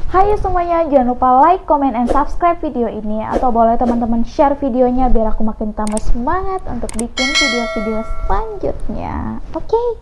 Hai semuanya, jangan lupa like, comment, and subscribe video ini. Atau boleh teman-teman share videonya biar aku makin tambah semangat untuk bikin video-video selanjutnya. Oke?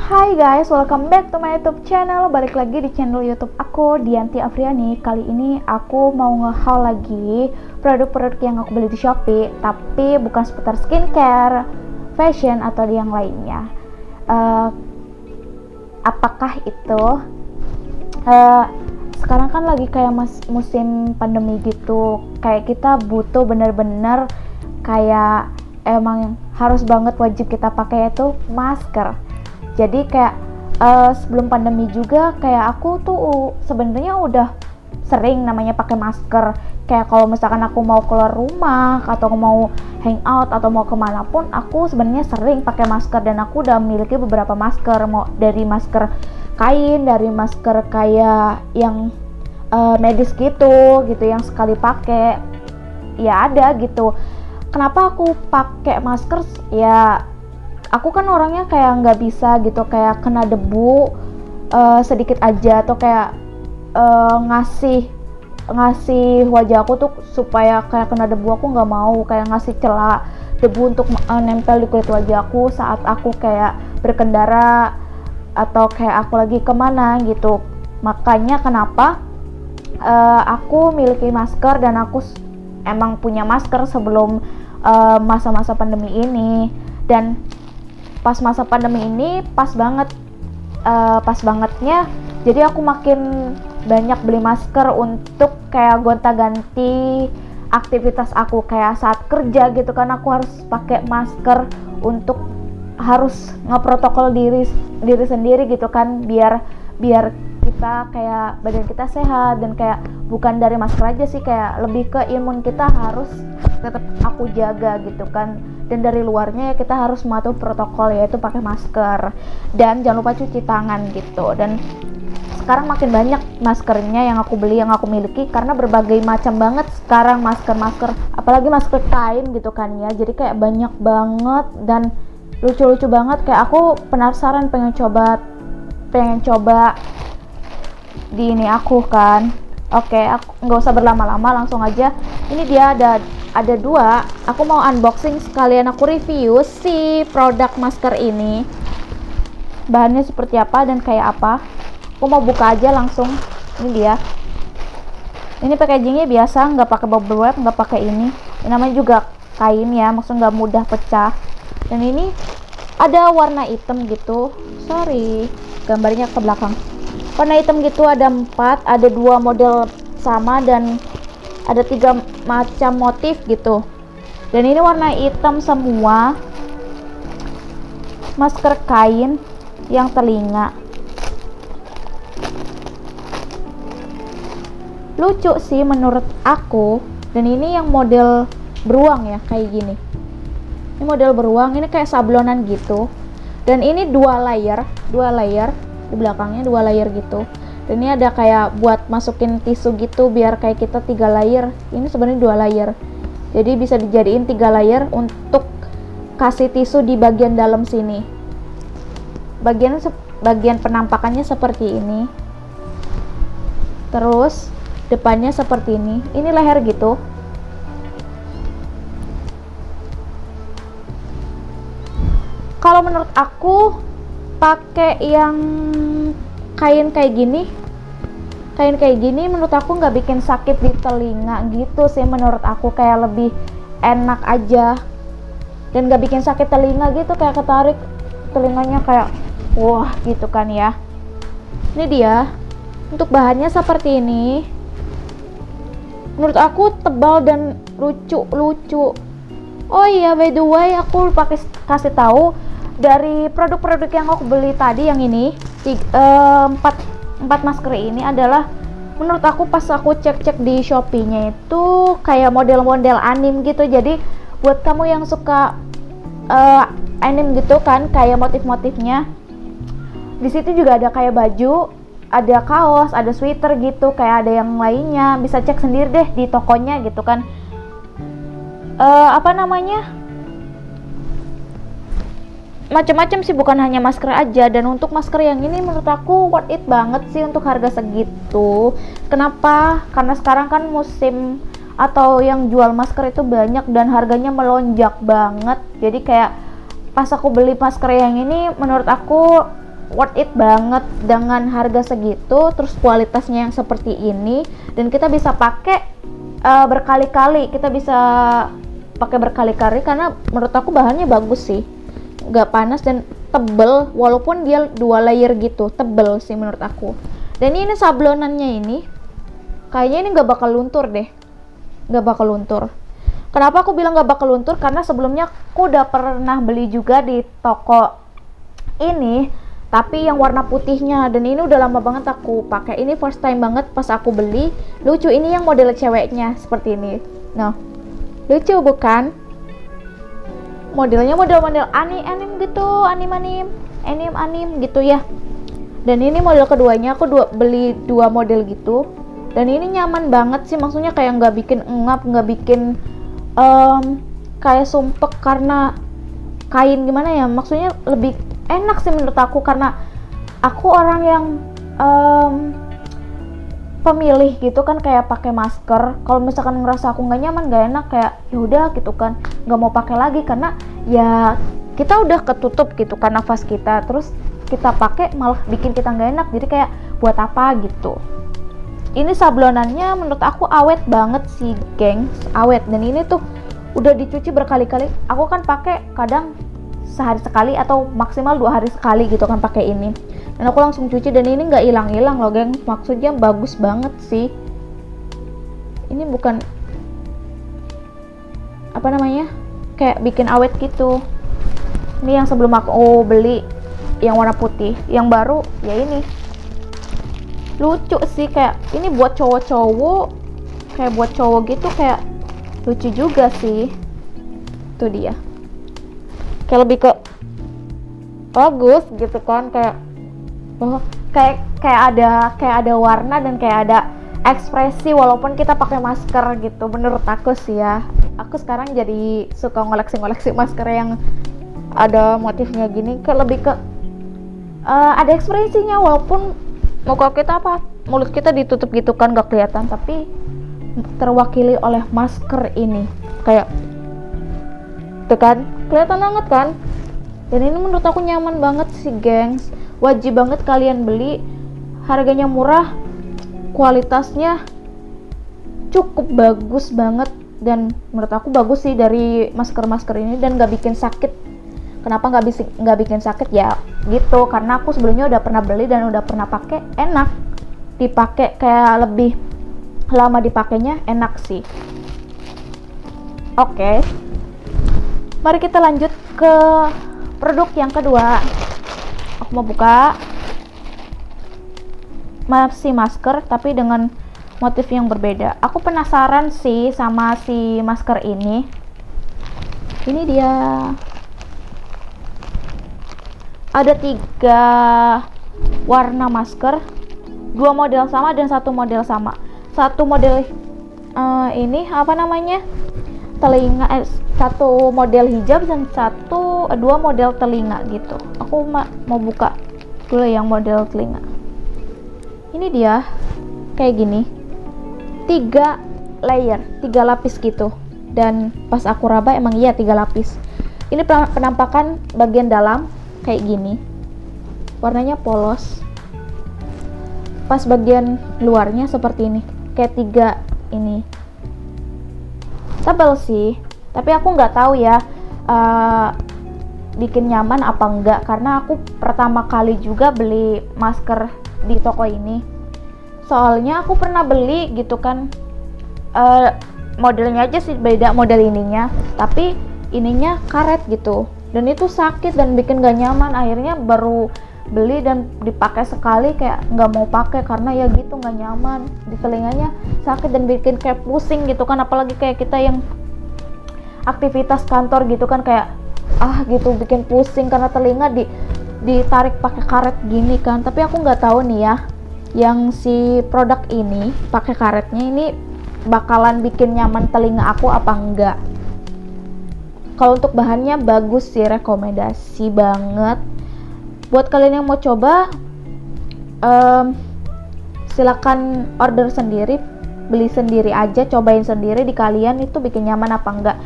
Hai guys, welcome back to my YouTube channel. Balik lagi di channel YouTube aku, Dianti Afriani. Kali ini aku mau nge-haul lagi produk-produk yang aku beli di Shopee, tapi bukan seputar skincare, fashion, atau yang lainnya. Apakah itu? Sekarang kan lagi kayak musim pandemi gitu. Kayak kita butuh bener-bener kayak emang harus banget wajib kita pakai itu masker. Jadi kayak sebelum pandemi juga kayak aku tuh sebenarnya udah sering namanya pakai masker. Kayak kalau misalkan aku mau keluar rumah atau mau hangout atau mau kemana pun, aku sebenarnya sering pakai masker dan aku udah memiliki beberapa masker, mau dari masker kain, dari masker kayak yang medis gitu yang sekali pakai ya ada gitu. Kenapa aku pakai masker? Ya aku kan orangnya kayak nggak bisa gitu, kayak kena debu sedikit aja atau kayak ngasih wajah aku tuh supaya kayak kena debu, aku nggak mau kayak ngasih celah debu untuk nempel di kulit wajah aku saat aku kayak berkendara atau kayak aku lagi kemana gitu. Makanya kenapa aku miliki masker dan aku emang punya masker sebelum masa-masa pandemi ini. Dan pas masa pandemi ini pas bangetnya jadi aku makin banyak beli masker untuk kayak gonta-ganti aktivitas aku. Kayak saat kerja gitu kan aku harus pakai masker untuk harus ngeprotokol diri sendiri gitu kan, biar kita kayak badan kita sehat. Dan kayak bukan dari masker aja sih, kayak lebih ke imun kita harus tetap aku jaga gitu kan. Dan dari luarnya ya kita harus mematuhi protokol, yaitu pakai masker dan jangan lupa cuci tangan gitu. Dan sekarang makin banyak maskernya yang aku beli, yang aku miliki, karena berbagai macam banget sekarang masker, apalagi masker kain gitu kan ya. Jadi kayak banyak banget dan lucu-lucu banget. Kayak aku penasaran pengen coba di ini aku kan. Oke, aku nggak usah berlama-lama, langsung aja. Ini dia ada dua. Aku mau unboxing sekalian aku review si produk masker ini. Bahannya seperti apa dan kayak apa. Aku mau buka aja langsung. Ini dia. Ini packagingnya biasa, nggak pakai bubble wrap, nggak pakai ini. Ini namanya juga kain ya, maksudnya nggak mudah pecah. Dan ini ada warna hitam gitu. Sorry, gambarnya ke belakang. Warna hitam gitu, ada 4, ada 2 model sama dan ada 3 macam motif gitu. Dan ini warna hitam semua. Masker kain yang telinga. Lucu sih menurut aku. Dan ini yang model beruang ya, kayak gini. Ini model beruang, ini kayak sablonan gitu. Dan ini 2 layer di belakangnya, 2 layer gitu. Dan ini ada kayak buat masukin tisu gitu biar kayak kita 3 layer. Ini sebenarnya 2 layer. Jadi bisa dijadiin 3 layer untuk kasih tisu di bagian dalam sini. Bagian penampakannya seperti ini. Terus depannya seperti ini. Ini leher gitu. Kalau menurut aku pakai yang kain kayak gini menurut aku nggak bikin sakit di telinga gitu sih. Menurut aku kayak lebih enak aja dan nggak bikin sakit telinga gitu, kayak ketarik telinganya kayak wah gitu kan ya. Ini dia. Untuk bahannya seperti ini. Menurut aku tebal dan lucu. Oh iya, by the way, aku kasih tahu dari produk-produk yang aku beli tadi, yang ini 4 masker ini adalah menurut aku pas aku cek di Shopee-nya itu kayak model-model anime gitu. Jadi buat kamu yang suka anime gitu kan, kayak motif-motifnya Di situ juga ada kayak baju, ada kaos, ada sweater gitu, kayak ada yang lainnya. Bisa cek sendiri deh di tokonya gitu kan. Apa namanya? Macam-macam sih, bukan hanya masker aja. Dan untuk masker yang ini menurut aku worth it banget sih untuk harga segitu. Kenapa? Karena sekarang kan musim atau yang jual masker itu banyak dan harganya melonjak banget. Jadi kayak pas aku beli masker yang ini menurut aku worth it banget dengan harga segitu, terus kualitasnya yang seperti ini, dan kita bisa pakai berkali-kali. Kita bisa pakai berkali-kali karena menurut aku bahannya bagus sih, nggak panas dan tebel, walaupun dia 2 layer gitu, tebel sih menurut aku. Dan ini sablonannya ini kayaknya ini nggak bakal luntur deh, nggak bakal luntur. Kenapa aku bilang nggak bakal luntur? Karena sebelumnya aku udah pernah beli juga di toko ini, tapi yang warna putihnya, dan ini udah lama banget aku pakai. Ini first time banget pas aku beli. Lucu, ini yang model ceweknya seperti ini. Nah, lucu bukan? Modelnya model-model anim gitu, anim gitu ya. Dan ini model keduanya, aku beli 2 model gitu. Dan ini nyaman banget sih, maksudnya kayak nggak bikin engap, nggak bikin kayak sumpek karena kain, gimana ya, maksudnya lebih enak sih menurut aku. Karena aku orang yang pemilih gitu kan, kayak pakai masker. Kalau misalkan ngerasa aku nggak nyaman, nggak enak, kayak yaudah gitu kan, nggak mau pakai lagi. Karena ya kita udah ketutup gitu kan nafas kita, terus kita pakai malah bikin kita nggak enak. Jadi kayak buat apa gitu. Ini sablonannya menurut aku awet banget sih gengs, awet. Dan ini tuh udah dicuci berkali-kali. Aku kan pakai kadang sehari sekali atau maksimal 2 hari sekali gitu kan pakai ini. Dan aku langsung cuci, dan ini nggak hilang-hilang loh geng, maksudnya bagus banget sih. Ini bukan apa namanya, kayak bikin awet gitu. Ini yang sebelum aku beli yang warna putih, yang baru ya ini. Lucu sih, kayak ini buat cowok-cowok, kayak buat cowok gitu, kayak lucu juga sih. Tuh dia, kayak lebih ke bagus gitu kan, kayak oh, kayak ada warna dan kayak ada ekspresi walaupun kita pakai masker gitu. Menurut aku sih ya, aku sekarang jadi suka ngoleksi masker yang ada motifnya gini, kayak lebih ke ada ekspresinya, walaupun muka kita mulut kita ditutup gitu kan, gak kelihatan, tapi terwakili oleh masker ini. Kayak tuh kan, kelihatan banget kan. Dan ini menurut aku nyaman banget sih gengs, wajib banget kalian beli. Harganya murah, kualitasnya cukup bagus banget, dan menurut aku bagus sih dari masker-masker ini, dan gak bikin sakit. Kenapa nggak bikin sakit ya gitu, karena aku sebelumnya udah pernah beli dan udah pernah pakai, enak dipakai, kayak lebih lama dipakainya, enak sih. Oke, mari kita lanjut ke produk yang kedua. Aku mau buka masih masker tapi dengan motif yang berbeda. Aku penasaran sih sama si masker ini. Ini dia. Ada 3 warna masker, 2 model sama dan 1 model sama. Satu model ini apa namanya, telinga, 1 model hijab dan 2 model telinga gitu. Aku mau buka dulu yang model telinga. Ini dia kayak gini, 3 layer, 3 lapis gitu. Dan pas aku raba emang iya 3 lapis. Ini penampakan bagian dalam kayak gini, warnanya polos. Pas bagian luarnya seperti ini, kayak 3 ini. Tebal sih, tapi aku nggak tahu ya bikin nyaman apa enggak, karena aku pertama kali juga beli masker di toko ini. Soalnya aku pernah beli gitu kan, modelnya aja sih beda, model ininya, tapi ininya karet gitu, dan itu sakit dan bikin gak nyaman. Akhirnya baru beli dan dipakai sekali, kayak nggak mau pakai karena ya gitu nggak nyaman di telinganya, sakit dan bikin kayak pusing gitu kan. Apalagi kayak kita yang aktivitas kantor gitu kan, kayak gitu bikin pusing karena telinga ditarik pakai karet gini kan, tapi aku nggak tahu nih ya, yang si produk ini pakai karetnya ini bakalan bikin nyaman telinga aku apa enggak. Kalau untuk bahannya bagus sih, rekomendasi banget buat kalian yang mau coba. Silakan order sendiri, beli sendiri aja, cobain sendiri di kalian itu bikin nyaman apa enggak.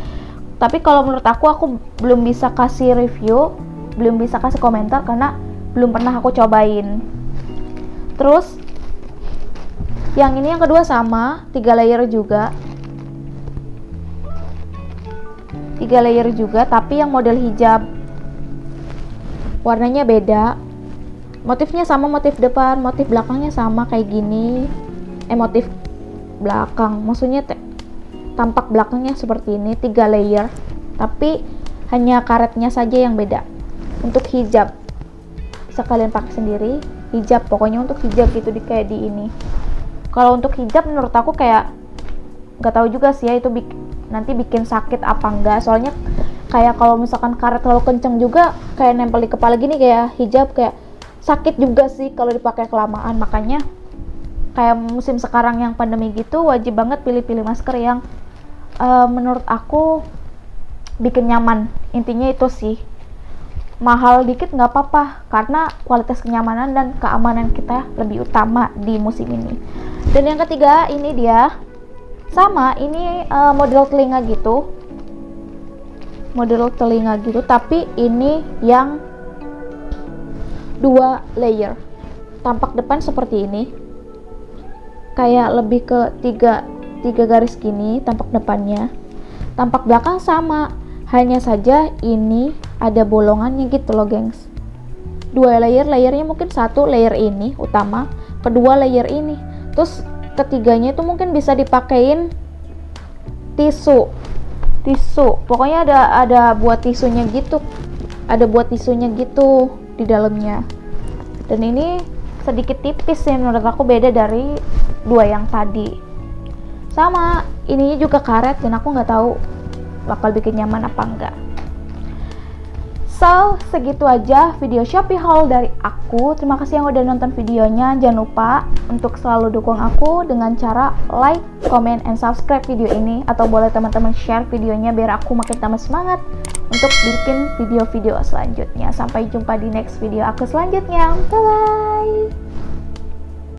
Tapi kalau menurut aku belum bisa kasih review, belum bisa kasih komentar karena belum pernah aku cobain. Terus yang ini yang kedua sama 3 layer juga, 3 layer juga, tapi yang model hijab, warnanya beda, motifnya sama, motif depan, motif belakangnya sama kayak gini. Motif belakang maksudnya tampak belakangnya seperti ini, 3 layer, tapi hanya karetnya saja yang beda. Untuk hijab bisa kalian pakai sendiri, hijab pokoknya untuk hijab gitu, kayak di ini. Kalau untuk hijab menurut aku kayak nggak tahu juga sih ya, itu nanti bikin sakit apa enggak, soalnya kayak kalau misalkan karet terlalu kenceng juga kayak nempel di kepala gini, kayak hijab kayak sakit juga sih kalau dipakai kelamaan. Makanya kayak musim sekarang yang pandemi gitu, wajib banget pilih-pilih masker yang menurut aku bikin nyaman. Intinya itu sih, mahal dikit nggak apa-apa karena kualitas kenyamanan dan keamanan kita lebih utama di musim ini. Dan yang ketiga ini dia sama, ini model telinga gitu, tapi ini yang 2 layer. Tampak depan seperti ini, kayak lebih ke tiga garis gini tampak depannya. Tampak belakang sama, hanya saja ini ada bolongannya gitu loh gengs. 2 layer, layernya mungkin 1 layer ini utama, kedua layer ini, terus ketiganya itu mungkin bisa dipakein tisu. Pokoknya ada buat tisunya gitu, di dalamnya. Dan ini sedikit tipis sih menurut aku, beda dari 2 yang tadi. Sama ininya juga karet dan aku nggak tahu bakal bikin nyaman apa enggak. So, segitu aja video Shopee haul dari aku. Terima kasih yang udah nonton videonya. Jangan lupa untuk selalu dukung aku dengan cara like, comment, and subscribe video ini. Atau boleh teman-teman share videonya biar aku makin tambah semangat untuk bikin video-video selanjutnya. Sampai jumpa di next video aku selanjutnya. Bye-bye!